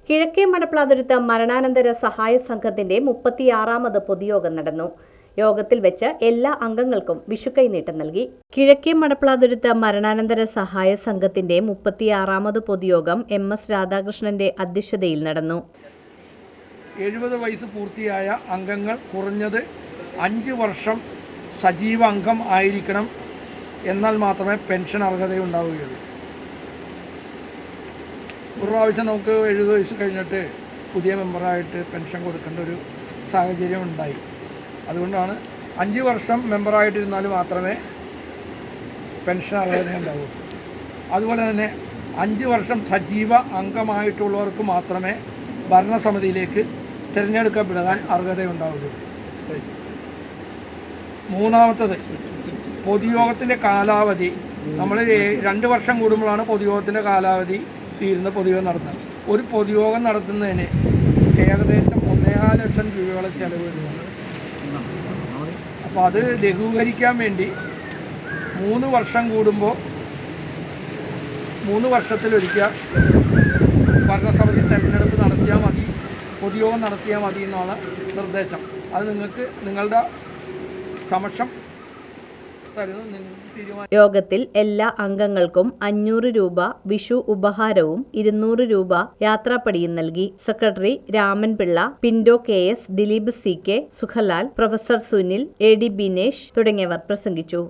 കിഴക്കേ മടപ്ലാതുരുത്ത് മരണാനന്തര സഹായ സംഘത്തിന്റെ 36ാമത് പൊതുയോഗം നടന്നു. യോഗത്തിൽ വെച്ച് എല്ലാ അംഗങ്ങൾക്കും വിഷുക്കൈനീട്ടം നൽകി. കിഴക്കേ മടപ്ലാതുരുത്ത് മരണാനന്തര സഹായ സംഘത്തിന്റെ 36ാമത് പൊതുയോഗം MS രാധാകൃഷ്ണന്റെ അധ്യക്ഷതയിൽ നടന്നു. 70 വയസ്സ് പൂർത്തിയായ അംഗങ്ങൾ കുറഞ്ഞത് 5 വർഷം സജീവ അംഗം ആയിരിക്കണം. എന്നാൽ മാത്രമേ പെൻഷൻ അർഹതയുണ്ടാവുകയുള്ളൂ. ഒരു പ്രാവശ്യം നമുക്ക് 70 വയസ്സ് കഴിഞ്ഞിട്ട് പുതിയ മെമ്പറായിട്ട് പെൻഷൻ കൊടുക്കേണ്ട ഒരു സാഹചര്യം ഉണ്ടായി. അതുകൊണ്ടാണ് 5 വർഷം മെമ്പറായിട്ടിരുന്നാൽ മാത്രമേ പെൻഷൻ അർഹതയുണ്ടാവൂ. അതുപോലെ തന്നെ 5 വർഷം സജീവ അംഗമായിട്ടുള്ളവർക്ക് മാത്രമേ ഭരണസമിതിയിലേക്ക് തിരഞ്ഞെടുക്കപ്പെടാൻ അർഹതയുണ്ടാവുകയുള്ളൂ. മൂന്നാമത്തത്, പൊതുയോഗത്തിൻ്റെ കാലാവധി നമ്മൾ 2 വർഷം കൂടുമ്പോഴാണ് പൊതുയോഗത്തിൻ്റെ കാലാവധി തീരുന്ന പൊതുയോഗം നടത്തുന്നത്. ഒരു പൊതുയോഗം നടത്തുന്നതിന് ഏകദേശം 1.5 ലക്ഷം രൂപയോളം ചെലവ് വരുന്നുണ്ട്. അപ്പോൾ അത് ലഘൂകരിക്കാൻ വേണ്ടി 3 വർഷം കൂടുമ്പോൾ 3 വർഷത്തിലൊരിക്കൽ ഭരണസമിതി തെരഞ്ഞെടുപ്പ് നടത്തിയാൽ മതി, പൊതുയോഗം നടത്തിയാൽ മതി എന്നാണ് നിർദ്ദേശം. അത് നിങ്ങളുടെ സമക്ഷം യോഗത്തിൽ എല്ലാ അംഗങ്ങൾക്കും 500 രൂപ വിഷു ഉപഹാരവും 200 രൂപ യാത്രാപ്പടിയും നൽകി. Secretary Ramanpillai, Pinto KS, Dileep CK, Sukhalal, professor Sunil, AD Binesh തുടങ്ങിയവർ പ്രസംഗിച്ചു.